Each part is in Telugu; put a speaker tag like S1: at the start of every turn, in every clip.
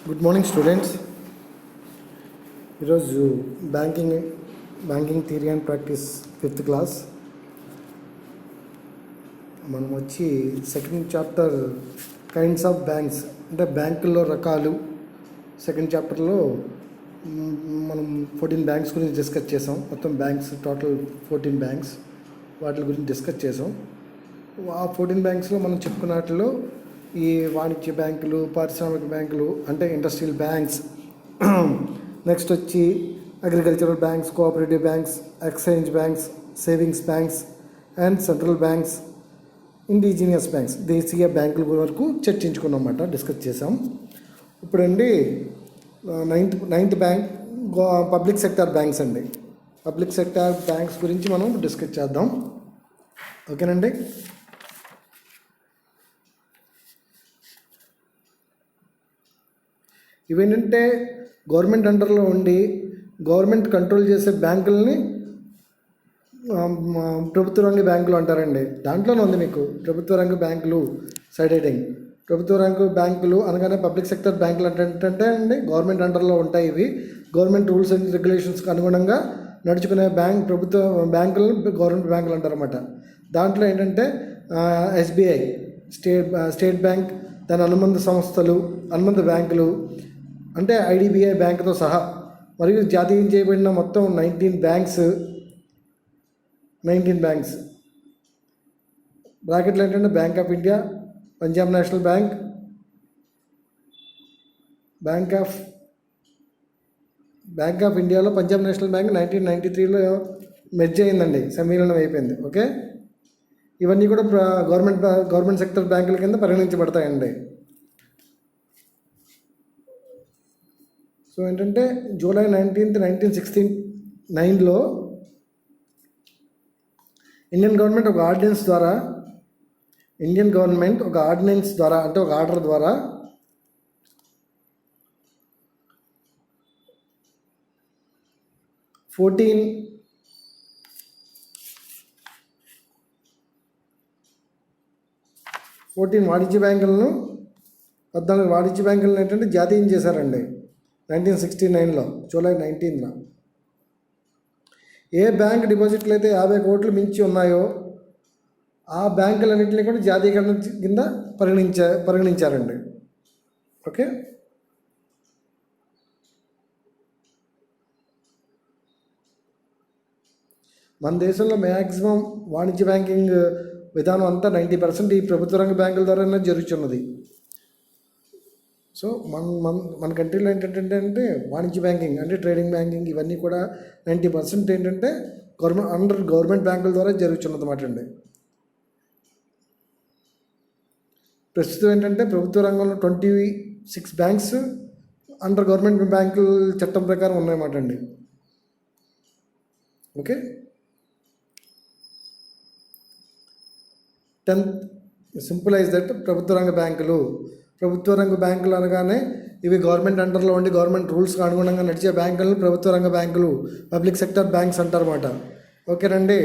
S1: Good morning students. ఈరోజు banking theory and practice 5th class. మనం వచ్చి second chapter kinds of banks అంటే బ్యాంకుల్లో రకాలు. సెకండ్ చాప్టర్లో మనం 14 బ్యాంక్స్ గురించి డిస్కస్ చేసాం. మొత్తం బ్యాంక్స్ టోటల్ 14 బ్యాంక్స్, వాటి గురించి డిస్కస్ చేసాం. ఆ 14 బ్యాంక్స్లో మనం చెప్పుకున్న వాటిలో ఈ వాణిజ్య బ్యాంకులు, పారిశ్రామిక బ్యాంకులు అంటే ఇండస్ట్రియల్ బ్యాంక్స్, నెక్స్ట్ వచ్చి agricultural banks, cooperative banks, exchange banks, savings banks and central banks, indigenous banks, దేశీయ బ్యాంకుల వరకు చర్చించుకున్నమాట, డిస్కస్ చేసాం. ఇప్పుడండి ninth bank public sector banks అండి. పబ్లిక్ సెక్టార్ బ్యాంక్స్ గురించి మనం డిస్కస్ చేద్దాం. ఓకేనండి. ఇవేంటంటే గవర్నమెంట్ అండర్లో ఉండి గవర్నమెంట్ కంట్రోల్ చేసే బ్యాంకులని ప్రభుత్వ రంగ బ్యాంకులు అంటారండి. దాంట్లోనే ఉంది మీకు ప్రభుత్వ రంగ బ్యాంకులు, సైడ్ హెడింగ్. ప్రభుత్వ రంగ బ్యాంకులు అనగానే పబ్లిక్ సెక్టర్ బ్యాంకులు అంటే అండి గవర్నమెంట్ అండర్లో ఉంటాయి. ఇవి గవర్నమెంట్ రూల్స్ అండ్ రెగ్యులేషన్స్కి అనుగుణంగా నడుచుకునే ప్రభుత్వ బ్యాంకులను గవర్నమెంట్ బ్యాంకులు అంటారన్నమాట. దాంట్లో ఏంటంటే ఎస్బీఐ, స్టేట్ బ్యాంక్, దాని అనుబంధ సంస్థలు, అనుబంధ బ్యాంకులు అంటే ఐడిబిఐ బ్యాంకుతో సహా, మరియు జాతీయం చేయబడిన మొత్తం 19 బ్యాంక్స్. బ్రాకెట్లు ఏంటంటే bank of India, Punjab national bank, bank of ఇండియాలో పంజాబ్ నేషనల్ బ్యాంక్ 1993లో మెర్జ్ అయిందండి, సమ్మేళనం అయిపోయింది. ఓకే, ఇవన్నీ కూడా గవర్నమెంట్ సెక్టర్ బ్యాంకుల కింద పరిగణించబడతాయండి. సో ఏంటంటే జూలై 19th, 1969లో ఇండియన్ గవర్నమెంట్ ఒక ఆర్డినెన్స్ ద్వారా అంటే ఒక ఆర్డర్ ద్వారా ఫోర్టీన్ వాణిజ్య బ్యాంకులను 14 వాణిజ్య బ్యాంకులను ఏంటంటే జాతీయం చేశారండి 1969లో, జూలై 19న. ఏ బ్యాంక్ డిపాజిట్లు అయితే 50 కోట్లు మించి ఉన్నాయో ఆ బ్యాంకులన్నింటినీ కూడా జాతీయకరణ కింద పరిగణించారండి. ఓకే, మన దేశంలో మ్యాక్సిమం వాణిజ్య బ్యాంకింగ్ విధానం అంతా 90% ఈ ప్రభుత్వ రంగ బ్యాంకుల ద్వారానే జరుగుతున్నది. సో మన కంట్రీలో ఏంటంటే వాణిజ్య బ్యాంకింగ్ అంటే ట్రేడింగ్ బ్యాంకింగ్ ఇవన్నీ కూడా 90% ఏంటంటే గవర్నమెంట్ బ్యాంకుల ద్వారా జరుగుతున్నది అన్నమాట అండి. ప్రస్తుతం ఏంటంటే ప్రభుత్వ రంగంలో 26 బ్యాంక్స్ అండర్ గవర్నమెంట్ బ్యాంకుల చట్టం ప్రకారం ఉన్నాయన్నమాట అండి. ఓకే, 10th సింపులైజ్ దట్ ప్రభుత్వ రంగ బ్యాంకులు అనగానే ఇవి గవర్నమెంట్ అండర్లో ఉండి గవర్నమెంట్ రూల్స్కి అనుగుణంగా నడిచే బ్యాంకులను ప్రభుత్వ రంగ బ్యాంకులు, పబ్లిక్ సెక్టర్ బ్యాంక్స్ అంటారన్నమాట. ఓకేనండి.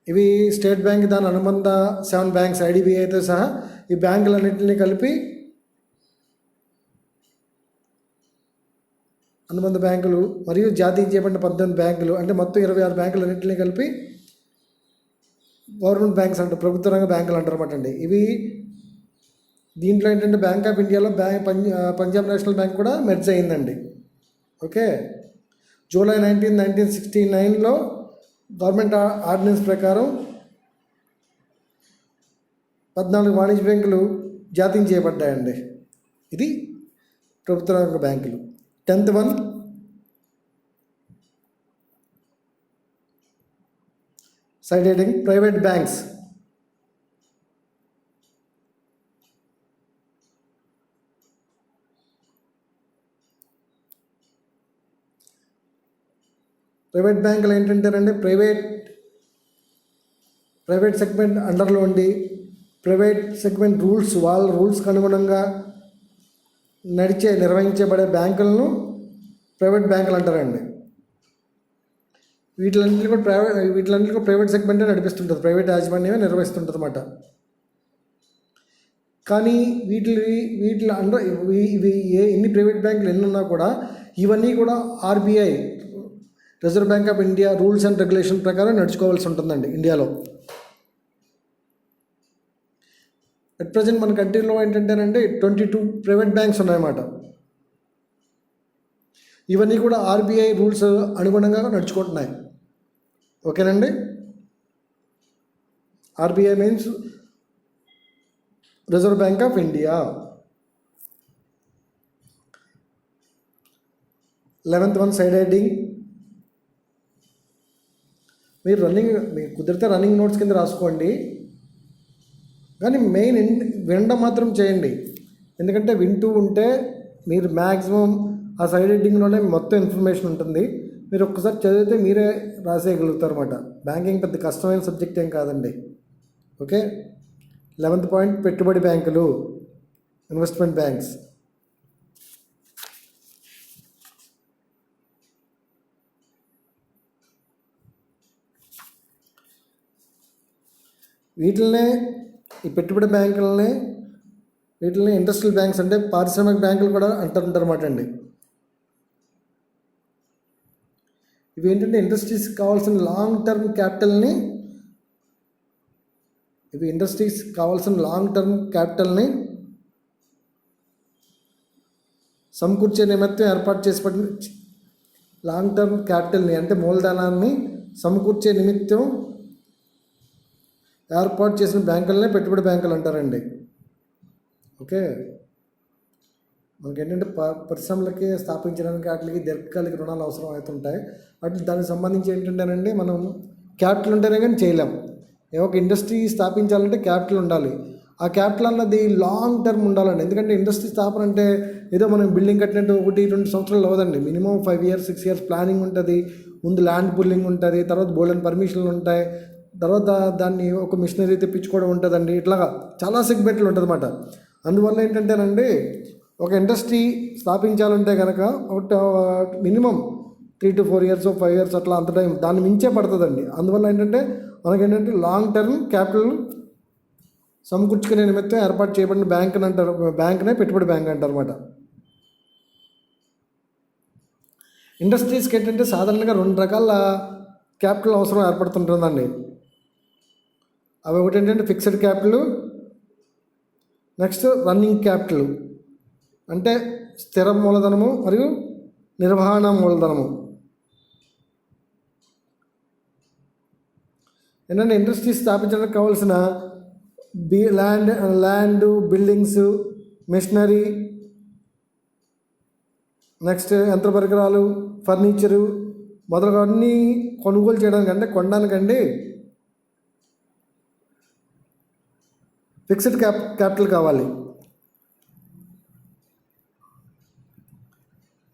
S1: ఇవి స్టేట్ బ్యాంక్, దాని అనుబంధ 7 బ్యాంక్స్ ఐడిబిఐతో సహా ఈ బ్యాంకులన్నింటినీ కలిపి అనుబంధ బ్యాంకులు మరియు జాతీయ చేయబడిన 18 బ్యాంకులు అంటే మొత్తం 26 బ్యాంకులన్నింటినీ కలిపి గవర్నమెంట్ బ్యాంక్స్ అంటారు, ప్రభుత్వ రంగ బ్యాంకులు అంటారన్నమాట అండి. ఇవి దీంట్లో ఏంటంటే బ్యాంక్ ఆఫ్ ఇండియాలో పంజాబ్ నేషనల్ బ్యాంక్ కూడా మెర్జ్ అయిందండి. ఓకే, జూలై 19, 1969లో గవర్నమెంట్ ఆర్డినెన్స్ ప్రకారం 14 వాణిజ్య బ్యాంకులు జాతీయం చేయబడ్డాయండి. ఇది ప్రభుత్వ రంగ బ్యాంకులు. 10th one side heading private banks. Private బ్యాంకులు ఏంటంటేనండి ప్రైవేట్ సెగ్మెంట్ అండర్లో ఉండి ప్రైవేట్ సెగ్మెంట్ వాళ్ళ రూల్స్కి అనుగుణంగా నిర్వహించబడే బ్యాంకులను ప్రైవేట్ బ్యాంకులు అంటారండి. వీటిలన్నింటినీ కూడా ప్రైవేట్ సెగ్మెంటే నడిపిస్తుంటుంది, ప్రైవేట్ యాజమాన్యమే నిర్వహిస్తుంటుంది అన్నమాట. కానీ వీటి అండర్ ఇవి ఎన్ని ప్రైవేట్ బ్యాంకులు ఎన్ని ఉన్నా కూడా ఇవన్నీ కూడా RBI reserve bank of India rules and regulation ప్రకారం నడుచుకోవాల్సి ఉంటుందండి ఇండియాలో. అట్ ప్రజెంట్ మన కంట్రీలో ఏంటంటేనండి 22 ప్రైవేట్ బ్యాంక్స్ ఉన్నాయన్నమాట. ఇవన్నీ కూడా ఆర్బీఐ రూల్స్ అనుగుణంగా నడుచుకుంటున్నాయి. ఓకేనండి. RBI means reserve bank of India. 11th one side heading. మీరు కుదిరితే రన్నింగ్ నోట్స్ కింద రాసుకోండి, కానీ మెయిన్ వినడం మాత్రం చేయండి. ఎందుకంటే వింటూ ఉంటే మీరు మ్యాక్సిమం ఆ సైడ్ హెడ్డింగ్లోనే మొత్తం ఇన్ఫర్మేషన్ ఉంటుంది. మీరు ఒక్కసారి చదివితే మీరే రాసేయగలుగుతారు అన్నమాట. బ్యాంకింగ్ పెద్ద కష్టమైన సబ్జెక్ట్ ఏం కాదండి. ఓకే. 11th పాయింట్ పెట్టుబడి బ్యాంకులు, ఇన్వెస్ట్మెంట్ బ్యాంక్స్. ఈ పెట్టుబడి బ్యాంకులనే వీటిని ఇండస్ట్రియల్ బ్యాంక్స్ అంటే పారిశ్రామిక బ్యాంకులు కూడా అంటారన్నమాట అండి. ఇవి ఏంటంటే ఇండస్ట్రీస్కి కావాల్సిన లాంగ్ టర్మ్ క్యాపిటల్ని సమకూర్చే నిమిత్తం ఏర్పాటు చేసి లాంగ్ టర్మ్ క్యాపిటల్ని అంటే మూలధనాన్ని సమకూర్చే నిమిత్తం ఏర్పాటు చేసిన బ్యాంకులనే పెట్టుబడి బ్యాంకులు అంటారండి. ఓకే. మనకి ఏంటంటే పరిశ్రమలకి స్థాపించడానికి వాటికి దీర్ఘకాలిక రుణాలు అవసరం అవుతుంటాయి. దానికి సంబంధించి ఏంటంటేనండి మనం క్యాపిటల్ ఉంటేనే కానీ చేయలేం. ఒక ఇండస్ట్రీ స్థాపించాలంటే క్యాపిటల్ ఉండాలి. ఆ క్యాపిటల్ అన్నది లాంగ్ టర్మ్ ఉండాలండి. ఎందుకంటే ఇండస్ట్రీ స్థాపన అంటే ఏదో మనం బిల్డింగ్ కట్టినట్టు 1-2 సంవత్సరాలు అవ్వదండి. మినిమం 5 years 6 years ప్లానింగ్ ఉంటుంది. ముందు ల్యాండ్ పుల్లింగ్ ఉంటుంది, తర్వాత బోల్డెన్ పర్మిషన్లు ఉంటాయి, తర్వాత దాన్ని ఒక మిషనరీ తెప్పించుకోవడం ఉంటుందండి. ఇట్లాగా చాలా సెగ్మెంట్లు ఉంటుంది అన్నమాట. అందువల్ల ఏంటంటేనండి ఒక ఇండస్ట్రీ స్థాపించాలంటే కనుక మినిమం 3 to 4 years 5 years అట్లా అంత టైం దాన్ని మించే పడుతుందండి. అందువల్ల ఏంటంటే మనకేంటంటే లాంగ్ టర్మ్ క్యాపిటల్ సమకూర్చుకునే నిమిత్తం ఏర్పాటు చేయబడిన బ్యాంక్నే పెట్టుబడి బ్యాంక్ అంటారు అన్నమాట. ఇండస్ట్రీస్కి ఏంటంటే సాధారణంగా 2 రకాల క్యాపిటల్ అవసరం ఏర్పడుతుంటుందండి. అవి ఒకటి ఏంటంటే fixed capital, next running capital అంటే స్థిర మూలధనము మరియు నిర్వహణ మూలధనము. ఏంటంటే ఇండస్ట్రీస్ స్థాపించడానికి కావాల్సిన ల్యాండ్, బిల్డింగ్స్, మిషనరీ, నెక్స్ట్ యంత్ర పరికరాలు, ఫర్నిచరు మొదలగు అన్నీ కొనుగోలు చేయడానికంటే కొనడానికండి ఫిక్స్డ్ క్యాపిటల్ కావాలి.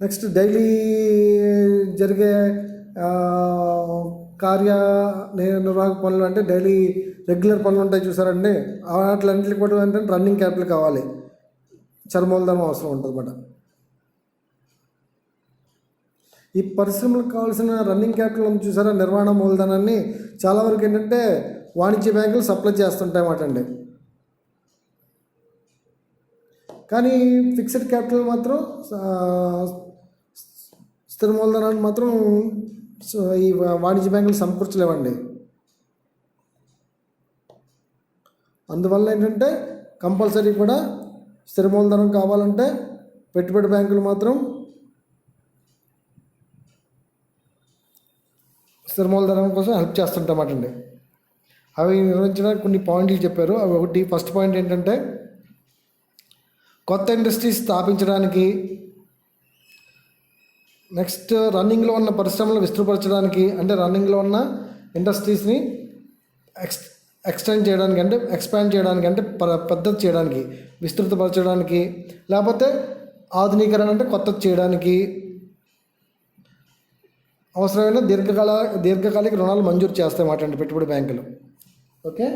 S1: నెక్స్ట్ డైలీ జరిగే నిర్వాహక పనులు అంటే డైలీ రెగ్యులర్ పనులు ఉంటాయి చూసారండి, వాటిలన్నింటికి కూడా ఏంటంటే రన్నింగ్ క్యాపిటల్ కావాలి, చర్మూలధనం అవసరం ఉంటుంది అన్నమాట. ఈ పరిశ్రమలకు కావాల్సిన రన్నింగ్ క్యాపిటల్ ఉంది చూసారా, నిర్వహణ మూలధనాన్ని చాలా వరకు ఏంటంటే వాణిజ్య బ్యాంకులు సప్లై చేస్తుంటాయి అన్నమాట అండి. కానీ ఫిక్స్డ్ క్యాపిటల్ మాత్రం స్థిర మూలధనాన్ని మాత్రం ఈ వాణిజ్య బ్యాంకులు సమకూర్చలేవండి. అందువల్ల ఏంటంటే కంపల్సరీ కూడా స్థిర మూలధనం కావాలంటే పెట్టుబడి బ్యాంకులు మాత్రం స్థిర మూలధనం కోసం హెల్ప్ చేస్తుంటామాట అండి. అవి వివరించిన కొన్ని పాయింట్లు చెప్పారు. అవి ఒకటి ఫస్ట్ పాయింట్ ఏంటంటే కొత్త ఇండస్ట్రీస్ స్థాపించడానికి, నెక్స్ట్ రన్నింగ్లో ఉన్న పరిశ్రమలు విస్తృతపరచడానికి అంటే రన్నింగ్లో ఉన్న ఇండస్ట్రీస్ని ఎక్స్పాండ్ చేయడానికి అంటే పెద్దది చేయడానికి, విస్తృతపరచడానికి, లేకపోతే ఆధునీకరణ అంటే కొత్తది చేయడానికి అవసరమైన దీర్ఘకాలిక రుణాలు మంజూరు చేస్తాయన్నమాట అండి పెట్టుబడి బ్యాంకులు. ఓకే.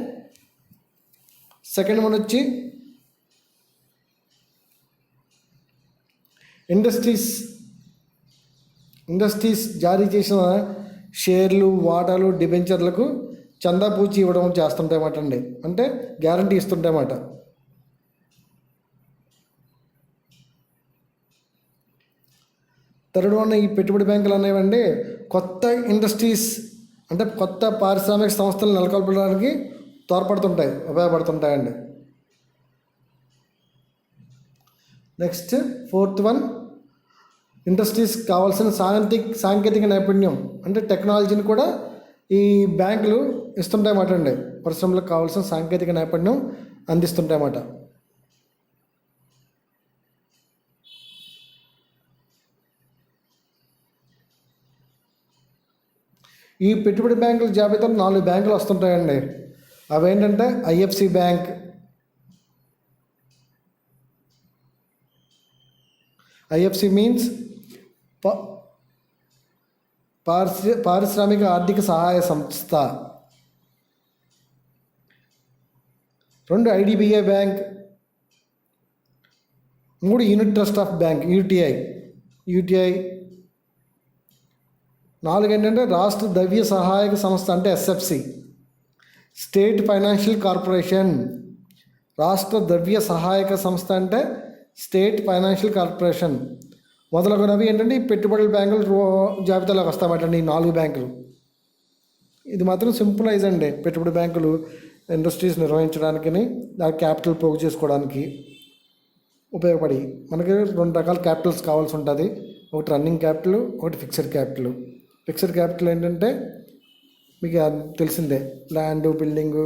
S1: సెకండ్ వన్ వచ్చి ఇండస్ట్రీస్ జారీ చేసిన షేర్లు, వాటాలు, డిబెంచర్లకు చందా పూచి ఇవ్వడం చేస్తుంటాయన్నమాట అండి. అంటే గ్యారంటీ ఇస్తుంటాయన్నమాట. థర్డ్ వన్ ఈ పెట్టుబడి బ్యాంకులు అనేవండి కొత్త ఇండస్ట్రీస్ అంటే కొత్త పారిశ్రామిక సంస్థలు నెలకొల్పడానికి ఉపయోగపడుతుంటాయండి. నెక్స్ట్ ఫోర్త్ వన్ ఇండస్ట్రీస్ కావాల్సిన సాంకేతిక నైపుణ్యం అంటే టెక్నాలజీని కూడా ఈ బ్యాంకులు ఇస్తుంటాయన్నమాట అండి. పరిశ్రమలకు కావాల్సిన సాంకేతిక నైపుణ్యం అందిస్తుంటాయన్నమాట. ఈ పెట్టుబడి బ్యాంకుల జాబితాలో 4 బ్యాంకులు వస్తుంటాయండి. అవేంటంటే ఐఎఫ్సి బ్యాంక్, ఐఎఫ్సి మీన్స్ పారిశ్రామిక ఆర్థిక సహాయ సంస్థ. 2 IDBI bank, 3 unit trust of bank UTI. 4 ఏంటంటే రాష్ట్ర ద్రవ్య సహాయక సంస్థ అంటే ఎస్ఎఫ్సి. State financial corporation. రాష్ట్ర ద్రవ్య సహాయక సంస్థ అంటే స్టేట్ ఫైనాన్షియల్ కార్పొరేషన్. మొదలగునవి ఏంటంటే ఈ పెట్టుబడుల బ్యాంకులు జాబితాలోకి వస్తామటండి ఈ 4 బ్యాంకులు. ఇది మాత్రం సింపులైజ్ అండి. పెట్టుబడి బ్యాంకులు ఇండస్ట్రీస్ నిర్వహించడానికి దాని క్యాపిటల్ పోగు చేసుకోవడానికి ఉపయోగపడి మనకి 2 రకాల క్యాపిటల్స్ కావాల్సి ఉంటుంది. ఒకటి రన్నింగ్ క్యాపిటల్, ఒకటి ఫిక్స్డ్ క్యాపిటల్. ఫిక్స్డ్ క్యాపిటల్ ఏంటంటే మీకు తెలిసిందే, ల్యాండ్, బిల్డింగ్,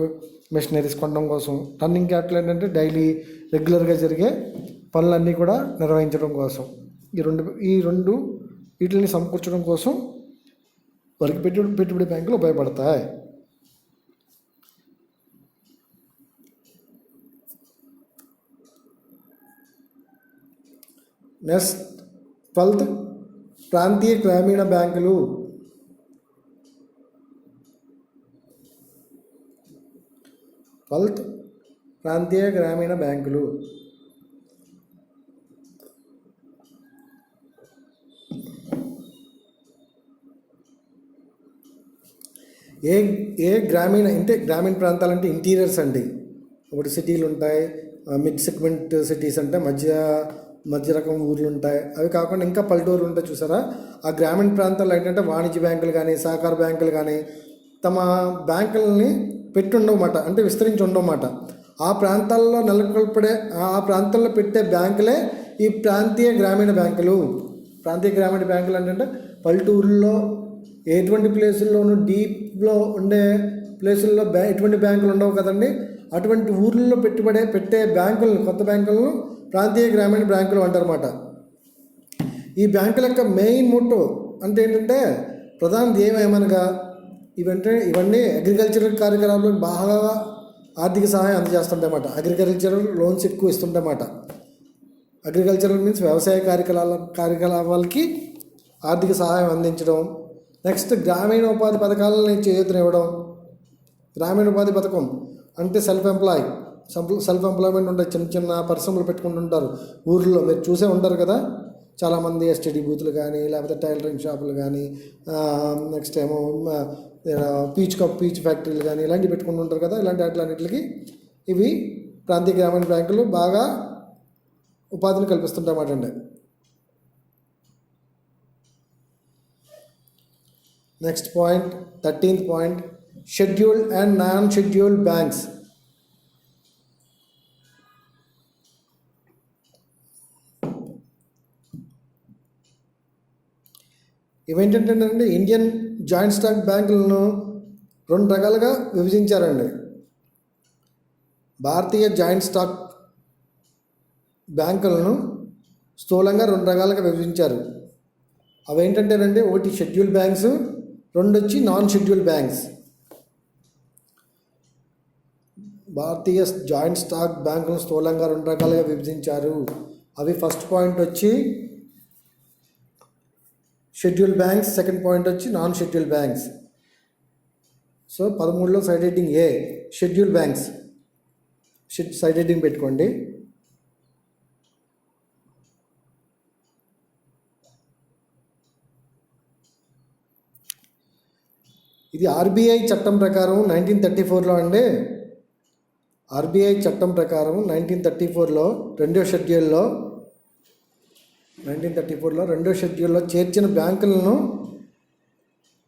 S1: మెషినరీస్ కొనడం కోసం. రన్నింగ్ క్యాపిటల్ ఏంటంటే డైలీ రెగ్యులర్గా జరిగే పనులన్నీ కూడా నిర్వహించడం కోసం. ఈ రెండు వీటిని సమకూర్చడం కోసం వారికి పెట్టుబడి బ్యాంకులు ఉపయోగపడతాయి. నెక్స్ట్ 12th ప్రాంతీయ గ్రామీణ బ్యాంకులు. ప్రాంతీయ గ్రామీణ బ్యాంకులు గ్రామీణ ప్రాంతాలంటే ఇంటీరియర్స్ అండి. ఒకటి సిటీలు ఉంటాయి, మిడ్ సెగ్మెంట్ సిటీస్ అంటే మధ్య రకం ఊర్లు ఉంటాయి. అవి కాకుండా ఇంకా పల్లెటూరు ఉంటాయి చూసారా. ఆ గ్రామీణ ప్రాంతాల్లో ఏంటంటే వాణిజ్య బ్యాంకులు కానీ సహకార బ్యాంకులు కానీ తమ బ్యాంకులని పెట్టి ఉండవన్నమాట, అంటే విస్తరించి ఉండవన్నమాట. ఆ ప్రాంతాల్లో పెట్టే బ్యాంకులే ఈ ప్రాంతీయ గ్రామీణ బ్యాంకులు. ప్రాంతీయ గ్రామీణ బ్యాంకులు అంటే పల్లెటూరుల్లో ఎటువంటి ప్లేసుల్లోనూ డీప్లో ఉండే ప్లేసుల్లో ఎటువంటి బ్యాంకులు ఉండవు కదండి. అటువంటి ఊర్లలో పెట్టే బ్యాంకులను, కొత్త బ్యాంకులను ప్రాంతీయ గ్రామీణ బ్యాంకులు అంటారన్నమాట. ఈ బ్యాంకుల యొక్క మెయిన్ మోటో అంటే ఏంటంటే ప్రధాన ధ్యేయం ఏమనగా ఇవన్నీ అగ్రికల్చరల్ కార్యకలాపాలకు బాగా ఆర్థిక సహాయం అందజేస్తుంటాయన్నమాట. అగ్రికల్చరల్ లోన్స్ ఎక్కువ ఇస్తుంటాయన్నమాట. అగ్రికల్చరల్ మీన్స్ వ్యవసాయ కార్యకలాపాలకి ఆర్థిక సహాయం అందించడం. నెక్స్ట్ గ్రామీణ ఉపాధి పథకాలని చేయూతనివ్వడం. గ్రామీణ ఉపాధి పథకం అంటే సెల్ఫ్ ఎంప్లాయ్మెంట్ ఉంటాయి. చిన్న పరిశ్రమలు పెట్టుకుంటుంటారు ఊర్లో, మీరు చూసే ఉంటారు కదా. చాలామంది ఎస్టీడీ బూతులు కానీ, లేకపోతే టైలరింగ్ షాపులు కానీ, నెక్స్ట్ ఏమో పీచ్ ఫ్యాక్టరీలు కానీ ఇలాంటివి పెట్టుకుంటుంటారు కదా. ఇలాంటి వాటిలన్నింటికి ఇవి ప్రాంతీయ గ్రామీణ బ్యాంకులు బాగా ఉపాధిని కల్పిస్తుంటాయన్నమాట అండి. Next point 13th point, scheduled and non scheduled banks. ఇవేంటంటేనండి ఇండియన్ జాయింట్ స్టాక్ బ్యాంకులను 2 రకాలుగా విభజించారండి. భారతీయ జాయింట్ స్టాక్ బ్యాంకులను స్థూలంగా 2 రకాలుగా విభజించారు. అవేంటంటేనండి, ఒకటి షెడ్యూల్డ్ బ్యాంక్స్, 2 వచ్చి నాన్ షెడ్యూల్డ్ బ్యాంక్స్. భారతీయ జాయింట్ స్టాక్ బ్యాంకులను స్థూలంగా 2 రకాలుగా విభజించారు. అవి ఫస్ట్ పాయింట్ వచ్చి షెడ్యూల్డ్ బ్యాంక్స్, సెకండ్ పాయింట్ వచ్చి నాన్ షెడ్యూల్డ్ బ్యాంక్స్. సో 13లో side heading A scheduled banks, side heading పెట్టుకోండి. ఇది ఆర్బీఐ చట్టం ప్రకారం 1934లో అండి. ఆర్బీఐ చట్టం ప్రకారం 1934లో 2వ షెడ్యూల్లో 1934లో రెండో షెడ్యూల్లో చేర్చిన బ్యాంకులను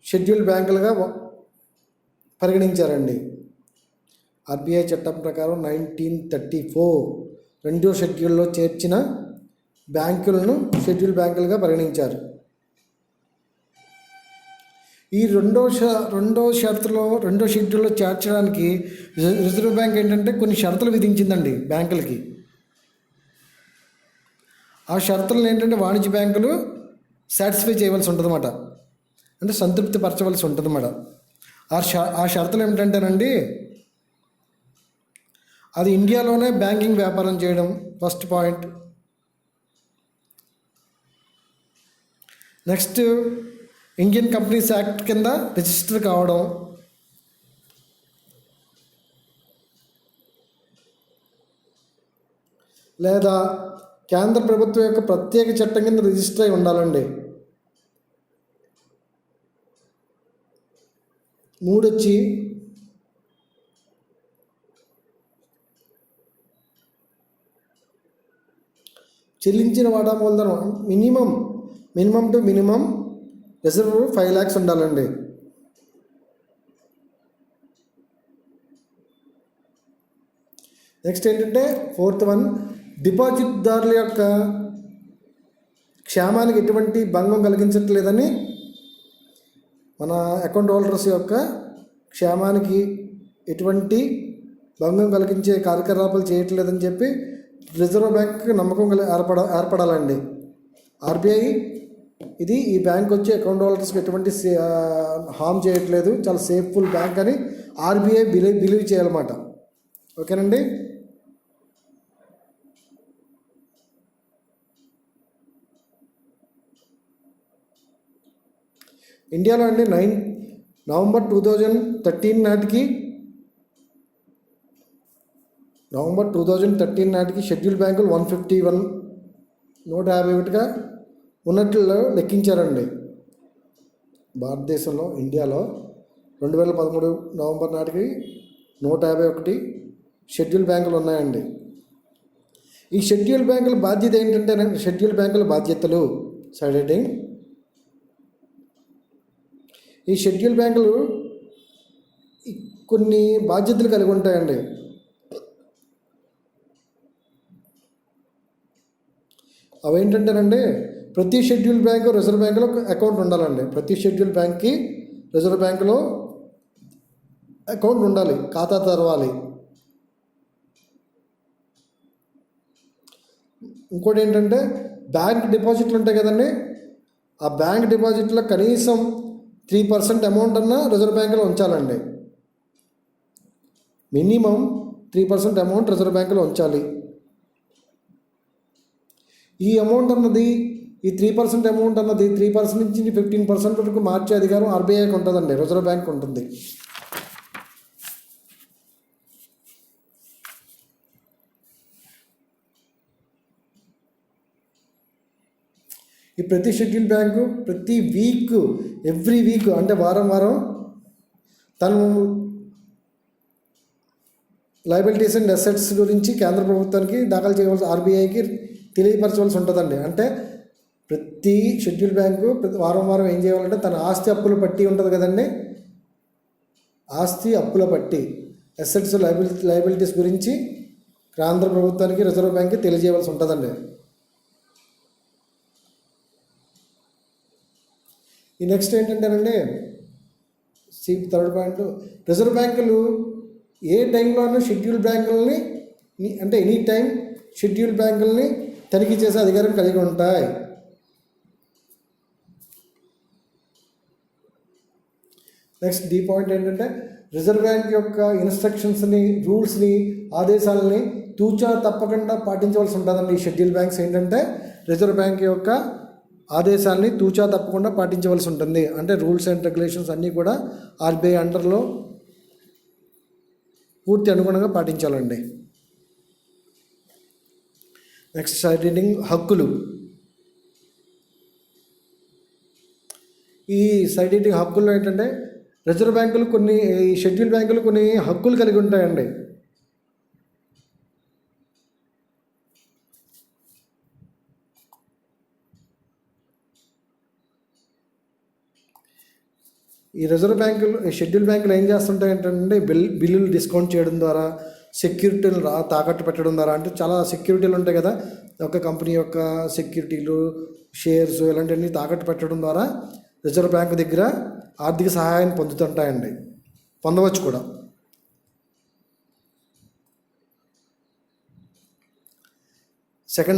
S1: షెడ్యూల్ బ్యాంకులుగా పరిగణించారండి. ఆర్బీఐ చట్టం ప్రకారం 1934 రెండో షెడ్యూల్లో చేర్చిన బ్యాంకులను షెడ్యూల్ బ్యాంకులుగా పరిగణించారు. ఈ రెండో షెడ్యూల్లో చేర్చడానికి రిజర్వ్ బ్యాంక్ ఏంటంటే కొన్ని షరతులు విధించిందండి బ్యాంకులకి. ఆ షరతులను ఏంటంటే వాణిజ్య బ్యాంకులు సాటిస్ఫై చేయవలసి ఉంటుందన్నమాట, అంటే సంతృప్తి పరచవలసి ఉంటుందన్నమాట. ఆ షరతులు ఏమిటంటేనండి, అది ఇండియాలోనే బ్యాంకింగ్ వ్యాపారం చేయడం first point. Next, Indian companies act కింద రిజిస్టర్ కావడం. లేదా కేంద్ర ప్రభుత్వం యొక్క ప్రత్యేక చట్టం కింద రిజిస్టర్ అయి ఉండాలండి. 3 వచ్చి చెల్లించిన వాటా మూలధనం minimum to minimum reserve 5 lakhs ఉండాలండి. నెక్స్ట్ ఏంటంటే 4th వన్, డిపాజిట్దారుల యొక్క క్షేమానికి ఎటువంటి భంగం కలిగించట్లేదని, మన అకౌంట్ హోల్డర్స్ యొక్క క్షేమానికి ఎటువంటి భంగం కలిగించే కార్యకలాపాలు చేయట్లేదని చెప్పి రిజర్వ్ బ్యాంక్కి నమ్మకం ఏర్పడాలండి. ఆర్బీఐ ఈ బ్యాంక్ వచ్చి అకౌంట్ హోల్డర్స్కి ఎటువంటి హామ్ చేయట్లేదు, చాలా సేఫ్ఫుల్ బ్యాంక్ అని ఆర్బీఐ బిలీవ్ చేయాలన్నమాట. ఓకేనండి. ఇండియాలో అండి నవంబర్ 2013 నాటికి షెడ్యూల్ బ్యాంకులు 151గా ఉన్నట్లు లెక్కించారండి. భారతదేశంలో ఇండియాలో 2013 నవంబర్ నాటికి 151 షెడ్యూల్ బ్యాంకులు ఉన్నాయండి. ఈ షెడ్యూల్ బ్యాంకుల బాధ్యత ఏంటంటే, షెడ్యూల్ బ్యాంకుల బాధ్యతలు సైడ్ హెడ్డింగ్. ఈ షెడ్యూల్ బ్యాంకులు కొన్ని బాధ్యతలు కలిగి ఉంటాయండి. అవేంటంటేనండి, ప్రతి షెడ్యూల్ బ్యాంకు రిజర్వ్ బ్యాంకులో అకౌంట్ ఉండాలండి. ప్రతి షెడ్యూల్ బ్యాంక్కి రిజర్వ్ బ్యాంకులో అకౌంట్ ఉండాలి, ఖాతా తెరవాలి. ఇంకోటి ఏంటంటే, బ్యాంక్ డిపాజిట్లు ఉంటాయి కదండి, ఆ బ్యాంక్ డిపాజిట్లో కనీసం 3% అమౌంట్ అన్నా రిజర్వ్ బ్యాంకులో ఉంచాలండి. మినిమం 3% అమౌంట్ రిజర్వ్ బ్యాంకులో ఉంచాలి. ఈ అమౌంట్ అన్నది, ఈ 3% అమౌంట్ అన్నది 3% నుంచి 15% వరకు మార్చే అధికారం ఆర్బీఐకి ఉంటుందండి, రిజర్వ్ బ్యాంక్ ఉంటుంది. ఈ ప్రతి షెడ్యూల్ బ్యాంకు ఎవ్రీ వీక్ అంటే వారం తను లయబిలిటీస్ అండ్ అసెట్స్ గురించి కేంద్ర ప్రభుత్వానికి దాఖలు చేయవలసి, ఆర్బీఐకి తెలియపరచవలసి ఉంటుందండి. అంటే ప్రతి షెడ్యూల్ బ్యాంకు వారం ఏం చేయాలంటే, తన ఆస్తి అప్పుల పట్టి ఉంటుంది కదండి, ఆస్తి అప్పుల పట్టి అసెట్స్ లయబిలిటీస్ గురించి కేంద్ర ప్రభుత్వానికి రిజర్వ్ బ్యాంక్కి తెలియజేయవలసి ఉంటుందండి. ఈ నెక్స్ట్ ఏంటంటేనండి, థర్డ్ పాయింట్, రిజర్వ్ బ్యాంకులు ఏ టైంలోనూ షెడ్యూల్ బ్యాంకులని, అంటే ఎనీ టైం షెడ్యూల్ బ్యాంకులని తనిఖీ చేసే అధికారం కలిగి ఉంటాయి. నెక్స్ట్ డి పాయింట్ ఏంటంటే, రిజర్వ్ బ్యాంక్ యొక్క ఇన్స్ట్రక్షన్స్ని, రూల్స్ని, ఆదేశాలని తూచా తప్పకుండా పాటించవలసి ఉంటుందండి. ఈ షెడ్యూల్ బ్యాంక్స్ ఏంటంటే రిజర్వ్ బ్యాంక్ యొక్క ఆదేశాలని తూచా తప్పకుండా పాటించవలసి ఉంటుంది. అంటే రూల్స్ అండ్ రెగ్యులేషన్స్ అన్నీ కూడా ఆర్బీఐ అండర్లో పూర్తి అనుగుణంగా పాటించాలండి. నెక్స్ట్ సైడ్ రీడింగ్, హక్కులు. ఈ సైడ్ రీడింగ్ హక్కుల్లో ఏంటంటే, రిజర్వ్ బ్యాంకులు ఈ షెడ్యూల్ బ్యాంకులు కొన్ని హక్కులు కలిగి ఉంటాయండి. ఈ రిజర్వ్ బ్యాంకులు, షెడ్యూల్ బ్యాంకులు ఏం చేస్తుంటాయి ఏంటంటే బిల్లులు డిస్కౌంట్ చేయడం ద్వారా, సెక్యూరిటీలు తాకట్టు పెట్టడం ద్వారా, అంటే చాలా సెక్యూరిటీలు ఉంటాయి కదా, ఒక కంపెనీ యొక్క సెక్యూరిటీలు, షేర్స్ ఇలాంటివన్నీ తాకట్టు పెట్టడం ద్వారా రిజర్వ్ బ్యాంకు దగ్గర ఆర్థిక సహాయాన్ని పొందుతుంటాయండి, పొందవచ్చు కూడా.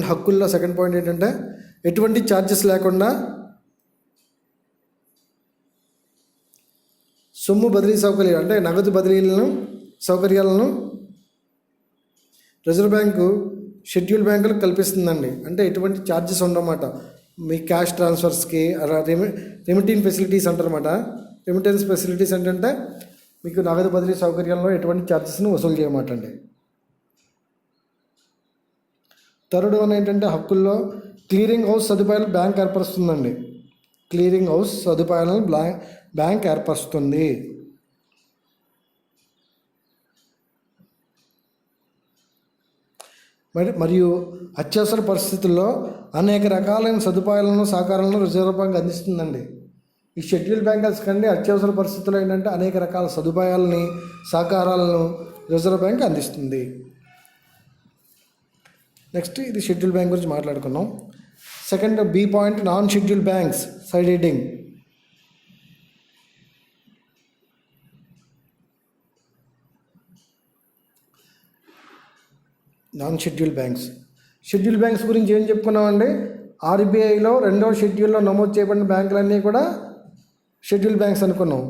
S1: హక్కుల్లో సెకండ్ పాయింట్ ఏంటంటే ఎటువంటి ఛార్జెస్ లేకుండా సొమ్ము బదిలీ సౌకర్యాలు, అంటే నగదు బదిలీలను సౌకర్యాలను రిజర్వ్ బ్యాంకు షెడ్యూల్ బ్యాంకులకు కల్పిస్తుందండి. అంటే ఎటువంటి ఛార్జెస్ ఉండవన్నమాట. మీ క్యాష్ ట్రాన్స్ఫర్స్కి రెమిటెన్స్ ఫెసిలిటీస్ అంటారన్నమాట. రెమిటెన్స్ ఫెసిలిటీస్ ఏంటంటే మీకు నగదు బదిలీ సౌకర్యాల్లో ఎటువంటి ఛార్జెస్ను వసూలు చేయమాట అండి. థర్డ్ వన్ ఏంటంటే హక్కుల్లో క్లియరింగ్ హౌస్ సదుపాయాలు బ్యాంక్ ఏర్పరుస్తుందండి. క్లియరింగ్ హౌస్ సదుపాయాలను బ్యాంక్ ఏర్పరుస్తుంది. మరియు అత్యవసర పరిస్థితుల్లో అనేక రకాలైన సదుపాయాలను, సహకారాలను రిజర్వ్ బ్యాంక్ అందిస్తుందండి. ఈ షెడ్యూల్ బ్యాంకర్స్ కంటే అత్యవసర పరిస్థితుల్లో ఏంటంటే అనేక రకాల సదుపాయాలని, సహకారాలను రిజర్వ్ బ్యాంక్ అందిస్తుంది. నెక్స్ట్ ఇది షెడ్యూల్ బ్యాంక్ గురించి మాట్లాడుకున్నాం. Second B point, non schedule banks side heading. Non schedule banks. Schedule banks గురించి ఏం చెప్పుకున్నామండి? ఆర్బీఐలో 2వ షెడ్యూల్లో నమోదు చేయబడిన బ్యాంకులన్నీ కూడా షెడ్యూల్ బ్యాంక్స్ అనుకున్నాం.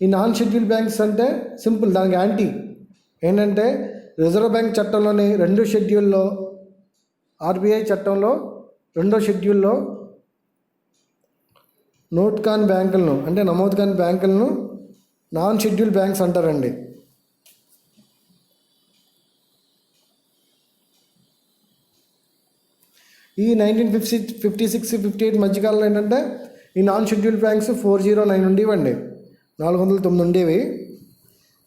S1: ఈ నాన్ షెడ్యూల్ బ్యాంక్స్ అంటే సింపుల్, దానికి యాంటీ ఏంటంటే రిజర్వ్ బ్యాంక్ చట్టంలోని 2వ షెడ్యూల్లో, ఆర్బీఐ చట్టంలో 2వ షెడ్యూల్లో నోట్ కాని బ్యాంకులను, అంటే నమోదు కాని బ్యాంకులను నాన్ షెడ్యూల్ బ్యాంక్స్ అంటారండి. ఈ 1956-58 మధ్యకాలంలో ఏంటంటే ఈ నాన్ షెడ్యూల్ బ్యాంక్స్ 409 ఉండేవండి, 409 ఉండేవి.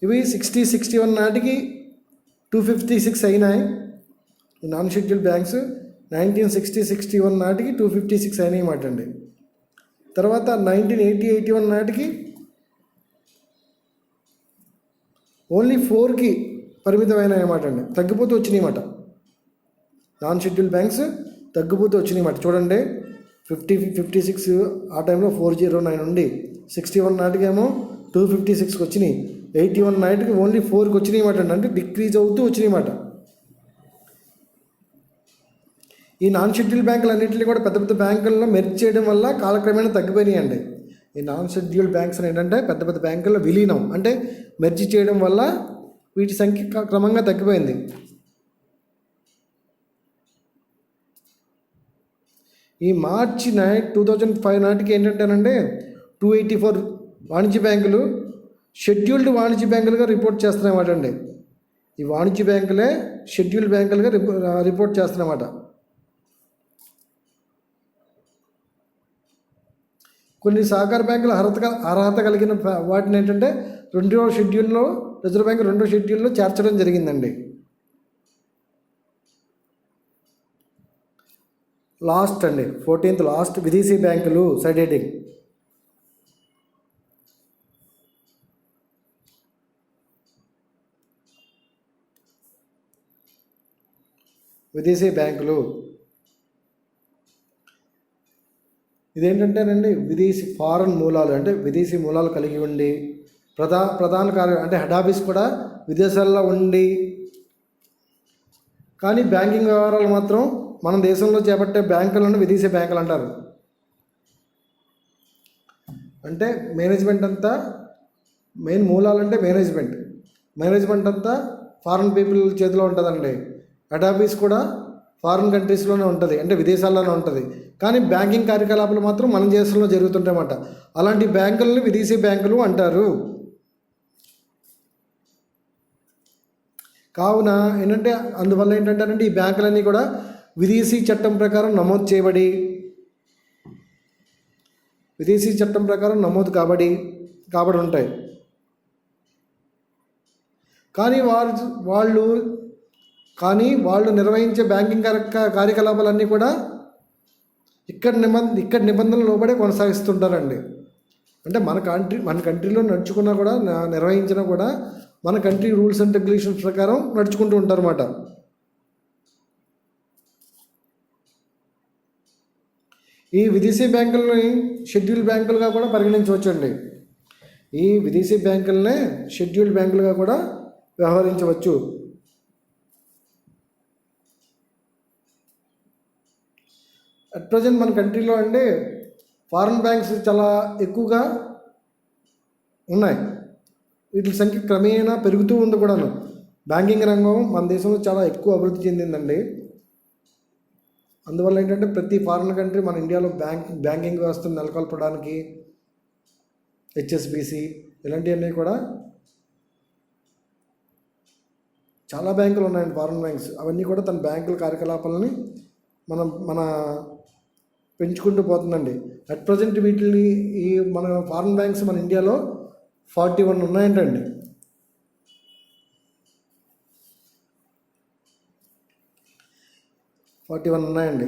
S1: ఇవి 60-61 నాటికి 256 అయినాయి. ఈ నాన్ షెడ్యూల్ బ్యాంక్స్ 1960-61 నాటికి 256 అయినాయి మాట అండి. తర్వాత 1980-81 నాటికి ఓన్లీ 4కి పరిమితమైన అన్నమాట అండి, తగ్గిపోతూ వచ్చినాయి మాట. నాన్ షెడ్యూల్ బ్యాంక్స్ తగ్గిపోతూ వచ్చినాయి మాట. చూడండి 56 ఆ టైంలో 409 ఉండి 61 నాటికేమో 256కి వచ్చినాయి, 81 నాటికి ఓన్లీ 4కి వచ్చినాయి మాట అండి, అంటే డిక్రీజ్ అవుతూ వచ్చినాయి మాట. ఈ నాన్ షెడ్యూల్ బ్యాంకులు అన్నింటినీ కూడా పెద్ద పెద్ద బ్యాంకుల్లో మెర్జ్ చేయడం వల్ల కాలక్రమేణా తగ్గిపోయినాయండి. ఈ నాన్ షెడ్యూల్ బ్యాంక్స్ ఏంటంటే పెద్ద పెద్ద బ్యాంకుల్లో విలీనం, అంటే మెర్జ్ చేయడం వల్ల వీటి సంఖ్య క్రమంగా తగ్గిపోయింది. ఈ మార్చి 2005 నాటికి ఏంటంటేనంటే 284 వాణిజ్య బ్యాంకులు షెడ్యూల్డ్ వాణిజ్య బ్యాంకులుగా రిపోర్ట్ చేస్తున్నాయన్నమాట అండి. ఈ వాణిజ్య బ్యాంకులే షెడ్యూల్డ్ బ్యాంకులుగా రిపోర్ట్ చేస్తున్నాయన్నమాట. కొన్ని సహకార బ్యాంకులు అర్హత కలిగిన వాటిని ఏంటంటే 2వ షెడ్యూల్లో, రిజర్వ్ బ్యాంక్ 2వ షెడ్యూల్లో చేర్చడం జరిగిందండి. లాస్ట్ అండి 14th లాస్ట్ విదేశీ బ్యాంకులు సైడ్ హెడ్డింగ్. విదేశీ బ్యాంకులు ఇదేంటంటేనండి విదేశీ ఫారెన్ మూలాలు, అంటే విదేశీ మూలాలు కలిగి ఉండి ప్రధాన కార్య అంటే హెడ్ ఆఫీస్ కూడా విదేశాల్లో ఉండి, కానీ బ్యాంకింగ్ వ్యవహారాలు మాత్రం మన దేశంలో చేపట్టే బ్యాంకులను విదేశీ బ్యాంకులు అంటారు. అంటే మేనేజ్మెంట్ అంతా, మెయిన్ మూలాలంటే మేనేజ్మెంట్ అంతా ఫారెన్ పీపుల్ చేతిలో ఉంటుందండి. హెడ్ ఆఫీస్ కూడా ఫారెన్ కంట్రీస్లోనే ఉంటుంది, అంటే విదేశాల్లోనే ఉంటుంది, కానీ బ్యాంకింగ్ కార్యకలాపాలు మాత్రం మన దేశంలో జరుగుతుంటాయన్నమాట. అలాంటి బ్యాంకులను విదేశీ బ్యాంకులు అంటారు. కావున ఏంటంటే అందువల్ల ఏంటంటేనండి ఈ బ్యాంకులన్నీ కూడా విదేశీ చట్టం ప్రకారం నమోదు కాబడి ఉంటాయి. కానీ వాళ్ళు నిర్వహించే బ్యాంకింగ్ కార్యకలాపాలన్నీ కూడా ఇక్కడ నిబంధనలు లోబడే కొనసాగిస్తుంటారండి. అంటే మన కంట్రీలో నడుచుకున్నా కూడా నిర్వహించినా కూడా మన కంట్రీ రూల్స్ అండ్ రెగ్యులేషన్స్ ప్రకారం నడుచుకుంటూ ఉంటారు అన్నమాట. ఈ విదేశీ బ్యాంకులని షెడ్యూల్డ్ బ్యాంకులుగా కూడా పరిగణించవచ్చండి. ఈ విదేశీ బ్యాంకులనే షెడ్యూల్డ్ బ్యాంకులుగా కూడా వ్యవహరించవచ్చు. అట్ ప్రజెంట్ మన కంట్రీలో అంటే ఫారిన్ బ్యాంక్స్ చాలా ఎక్కువగా ఉన్నాయి. వీటి సంఖ్య క్రమేణా పెరుగుతూ ఉంది కూడాను. బ్యాంకింగ్ రంగం మన దేశంలో చాలా ఎక్కువ అభివృద్ధి చెందిందండి. అందువల్ల ఏంటంటే ప్రతి ఫారిన్ కంట్రీ మన ఇండియాలో బ్యాంకింగ్ వ్యవస్థను నెలకొల్పడానికి హెచ్ఎస్బిసి ఇలాంటివన్నీ కూడా చాలా బ్యాంకులు ఉన్నాయండి, ఫారిన్ బ్యాంక్స్. అవన్నీ కూడా తన బ్యాంకుల కార్యకలాపాలని మన పెంచుకుంటూ పోతుందండి. అట్ ప్రజెంట్ వీటిని ఈ మన ఫారిన్ బ్యాంక్స్ మన ఇండియాలో 41 ఉన్నాయంటండి. ఉన్నాయండి.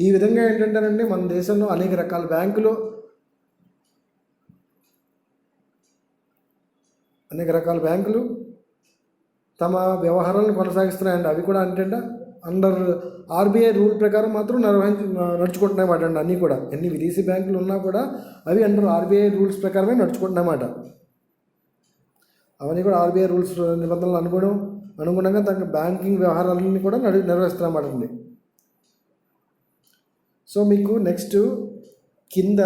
S1: ఈ విధంగా ఏంటంటేనండి మన దేశంలో అనేక రకాల బ్యాంకులు తమ వ్యవహారాలను కొనసాగిస్తున్నాయండి. అవి కూడా ఏంటంటే అండర్ ఆర్బీఐ రూల్ ప్రకారం మాత్రం నడుచుకుంటున్నాయన్నమాట అండి. అన్నీ కూడా ఎన్ని విదేశీ బ్యాంకులు ఉన్నా కూడా అవి అండర్ ఆర్బీఐ రూల్స్ ప్రకారమే నడుచుకుంటున్నాయన్నమాట. అవన్నీ కూడా ఆర్బీఐ రూల్స్ నిబంధనలు అనుగుణంగా తన బ్యాంకింగ్ వ్యవహారాలన్నీ కూడా నిర్వహిస్తున్నాయన్నమాట అండి. సో మీకు నెక్స్ట్ కింద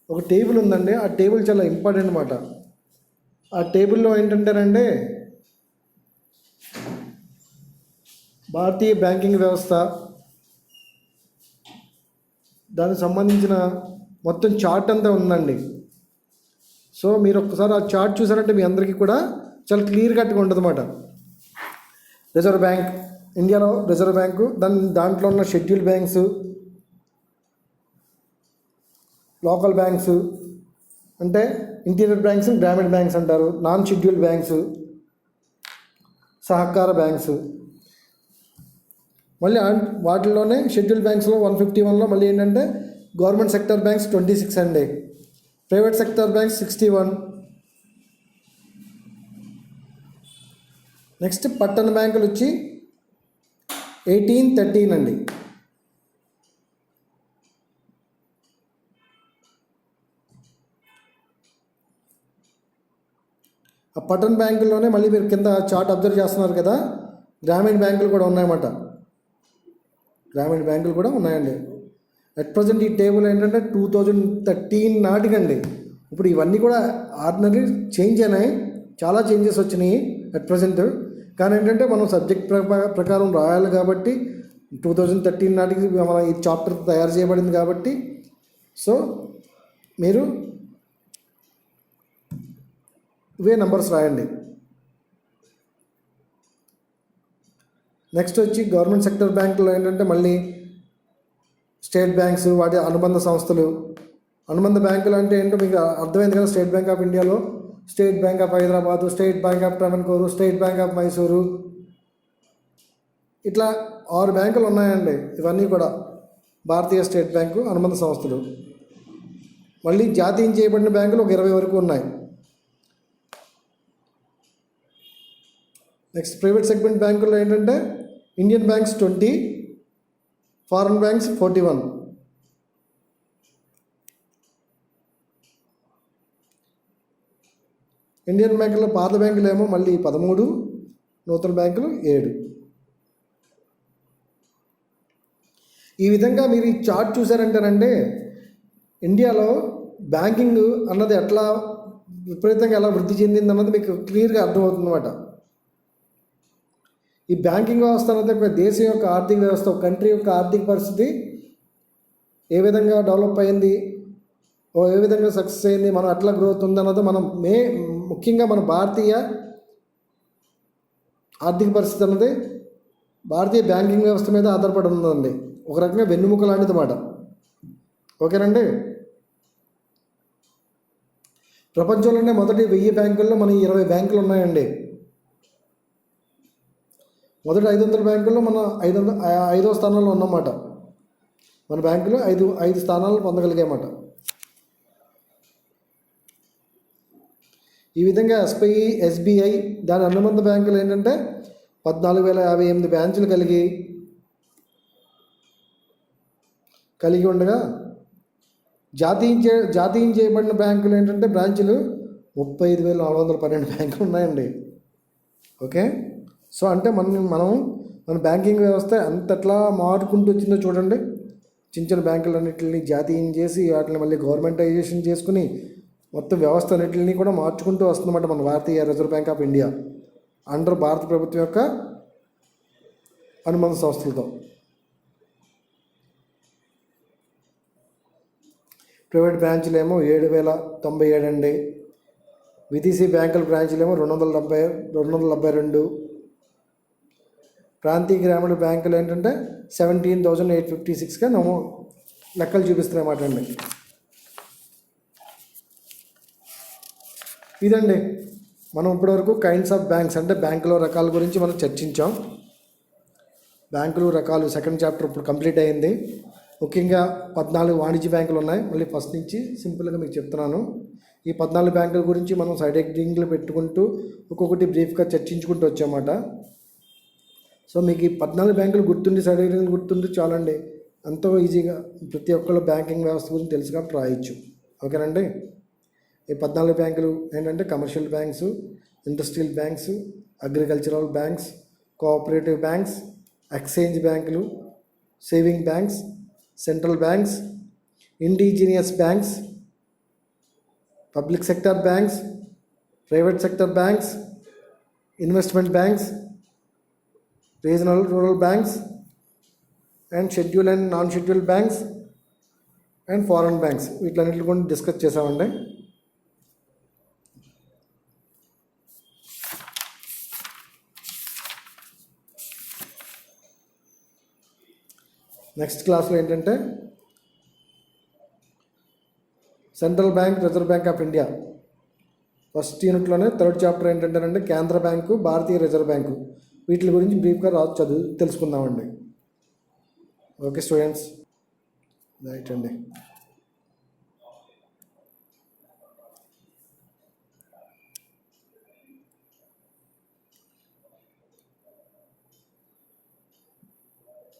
S1: ఒక టేబుల్ ఉందండి. ఆ టేబుల్ చాలా ఇంపార్టెంట్ అన్నమాట. ఆ టేబుల్లో ఏంటంటేనండి భారతీయ బ్యాంకింగ్ వ్యవస్థ దానికి సంబంధించిన మొత్తం చార్ట్ అంతా ఉందండి. సో మీరు ఒక్కసారి ఆ చార్ట్ చూసారంటే మీ అందరికీ కూడా చాలా క్లియర్ కట్గా ఉంటుంది అన్నమాట. రిజర్వ్ బ్యాంక్, ఇండియాలో రిజర్వ్ బ్యాంకు, దాంట్లో ఉన్న షెడ్యూల్డ్ బ్యాంక్స్, లోకల్ బ్యాంక్స్ అంటే ఇంటీరియర్ బ్యాంక్స్, గ్రామీణ బ్యాంక్స్ అంటారు, నాన్ షెడ్యూల్డ్ బ్యాంక్స్, సహకార బ్యాంక్స్. మళ్ళీ వాటిల్లోనే షెడ్యూల్డ్ బ్యాంక్స్లో 151లో మళ్ళీ ఏంటంటే గవర్నమెంట్ సెక్టర్ బ్యాంక్స్ 26 అండి, ప్రైవేట్ సెక్టర్ బ్యాంక్స్ 61. నెక్స్ట్ పట్టణ బ్యాంకులు వచ్చి 18, 13 అండి. ఆ పట్టణ బ్యాంకుల్లోనే మళ్ళీ మీరు కింద చార్ట్ అబ్జర్వ్ చేస్తున్నారు కదా, గ్రామీణ బ్యాంకులు కూడా ఉన్నాయన్నమాట. గ్రామీణ బ్యాంకులు కూడా ఉన్నాయండి. అట్ ప్రజెంట్ ఈ టేబుల్ ఏంటంటే 2013 నాటికండి. ఇప్పుడు ఇవన్నీ కూడా ఆర్డినరీ చేంజ్ అయినాయి, చాలా చేంజెస్ వచ్చినాయి అట్ ప్రజెంట్. కానీ ఏంటంటే మనం సబ్జెక్ట్ ప్రకారం రాయాలి కాబట్టి 2013 నాటికి మన ఈ చాప్టర్ తయారు చేయబడింది కాబట్టి సో మీరు ఇవే నెంబర్స్ రాయండి. నెక్స్ట్ వచ్చి గవర్నమెంట్ సెక్టర్ బ్యాంకులో ఏంటంటే మళ్ళీ స్టేట్ బ్యాంక్స్, వాటి అనుబంధ సంస్థలు. అనుబంధ బ్యాంకులు అంటే ఏంటో మీకు అర్థమైంది కదా. స్టేట్ బ్యాంక్ ఆఫ్ ఇండియాలో state bank of Hyderabad, state bank of Travancore, state bank of Mysuru, ఇట్లా 6 బ్యాంకులు ఉన్నాయండి. ఇవన్నీ కూడా భారతీయ స్టేట్ బ్యాంకు అనుబంధ సంస్థలు. మళ్ళీ జాతీయం చేయబడిన బ్యాంకులు ఒక 20 వరకు ఉన్నాయి. నెక్స్ట్ ప్రైవేట్ సెగ్మెంట్ బ్యాంకుల్లో ఏంటంటే Indian banks 20, foreign banks 41. Indian బ్యాంకుల్లో పాత బ్యాంకులు ఏమో మళ్ళీ 13, నూతన బ్యాంకులు 7. ఈ విధంగా మీరు ఈ చార్ట్ చూసారంటేనంటే ఇండియాలో బ్యాంకింగ్ అన్నది ఎట్లా విపరీతంగా ఎలా వృద్ధి చెందింది అన్నది మీకు క్లియర్గా అర్థమవుతుందన్నమాట. ఈ బ్యాంకింగ్ వ్యవస్థ అనేది ఒక దేశం యొక్క ఆర్థిక వ్యవస్థ, ఒక కంట్రీ యొక్క ఆర్థిక పరిస్థితి ఏ విధంగా డెవలప్ అయింది, ఏ విధంగా సక్సెస్ అయింది, మనం ఎట్లా గ్రోత్ ఉందన్నది మనం ముఖ్యంగా మన భారతీయ ఆర్థిక పరిస్థితి అన్నది భారతీయ బ్యాంకింగ్ వ్యవస్థ మీద ఆధారపడి ఉందండి. ఒక రకంగా వెన్నుముక లాంటిది మాట. ఓకేనండి. ప్రపంచంలోనే మొదటి 1000 బ్యాంకుల్లో మన 20 బ్యాంకులు ఉన్నాయండి. మొదటి 500 బ్యాంకుల్లో మనం 5వ స్థానంలో ఉన్నమాట. మన బ్యాంకులో 5 స్థానాలు పొందగలిగామాట. ఈ విధంగా ఎస్బీఐ, ఎస్బీఐ దాని అనుబంధ బ్యాంకులు ఏంటంటే 14,058 బ్రాంచులు కలిగి ఉండగా జాతీయం చేయబడిన బ్యాంకులు ఏంటంటే బ్రాంచులు 35,412 బ్యాంకులు ఉన్నాయండి. ఓకే, సో అంటే మన బ్యాంకింగ్ వ్యవస్థ ఎంతట్లా మారుకుంటూ వచ్చిందో చూడండి. చిన్న బ్యాంకులన్నింటినీ జాతీయం చేసి వాటిని మళ్ళీ గవర్నమెంటైజేషన్ చేసుకుని మొత్తం వ్యవస్థ అన్నింటినీ కూడా మార్చుకుంటూ వస్తుందన్నమాట మన భారతీయ reserve bank of India under భారత ప్రభుత్వం యొక్క అనుబంధ సంస్థలతో. ప్రైవేట్ బ్రాంచ్లు ఏమో 7,097 అండి. విదేశీ బ్యాంకుల బ్రాంచ్లు ఏమో 272. ప్రాంతీయ గ్రామీణ బ్యాంకులు ఏంటంటే 17,856గా లెక్కలు చూపిస్తున్నాయన్నమాట అండి. ఇదండి మనం ఇప్పటివరకు కైండ్స్ ఆఫ్ బ్యాంక్స్ అంటే బ్యాంకుల రకాల గురించి మనం చర్చించాం. బ్యాంకులు రకాలు సెకండ్ చాప్టర్ ఇప్పుడు కంప్లీట్ అయ్యింది. ముఖ్యంగా 14 వాణిజ్య బ్యాంకులు ఉన్నాయి. మళ్ళీ ఫస్ట్ నుంచి సింపుల్గా మీకు చెప్తున్నాను. ఈ 14 బ్యాంకుల గురించి మనం సైడ్ హెడ్డింగ్లు పెట్టుకుంటూ ఒక్కొక్కటి బ్రీఫ్గా చర్చించుకుంటూ వచ్చామన్నమాట. సో మీకు ఈ 14 బ్యాంకులు గుర్తుండి సైడ్ హెడ్డింగ్లు గుర్తుండి చాలండి, ఎంతో ఈజీగా ప్రతి ఒక్కళ్ళు బ్యాంకింగ్ వ్యవస్థ గురించి తెలుసు కాబట్టి రాయొచ్చు. ఓకేనండి. ఈ 14 బ్యాంకులు ఏంటంటే commercial banks, industrial banks, agricultural banks, cooperative banks, exchange బ్యాంకులు, saving banks, central banks, indigenous banks, public sector banks, private sector banks, investment banks, regional rural banks, and schedule and non schedule banks, and foreign banks. వీటిలన్నింటి గురించి డిస్కస్ చేసామండి. నెక్స్ట్ క్లాస్లో ఏంటంటే central bank, reserve bank of India first యూనిట్లోనే థర్డ్ చాప్టర్ ఏంటంటేనండి కేంద్ర బ్యాంకు, భారతీయ రిజర్వ్ బ్యాంకు, వీటి గురించి బ్రీఫ్గా తెలుసుకుందామండి. ఓకే స్టూడెంట్స్, రైట్ అండి.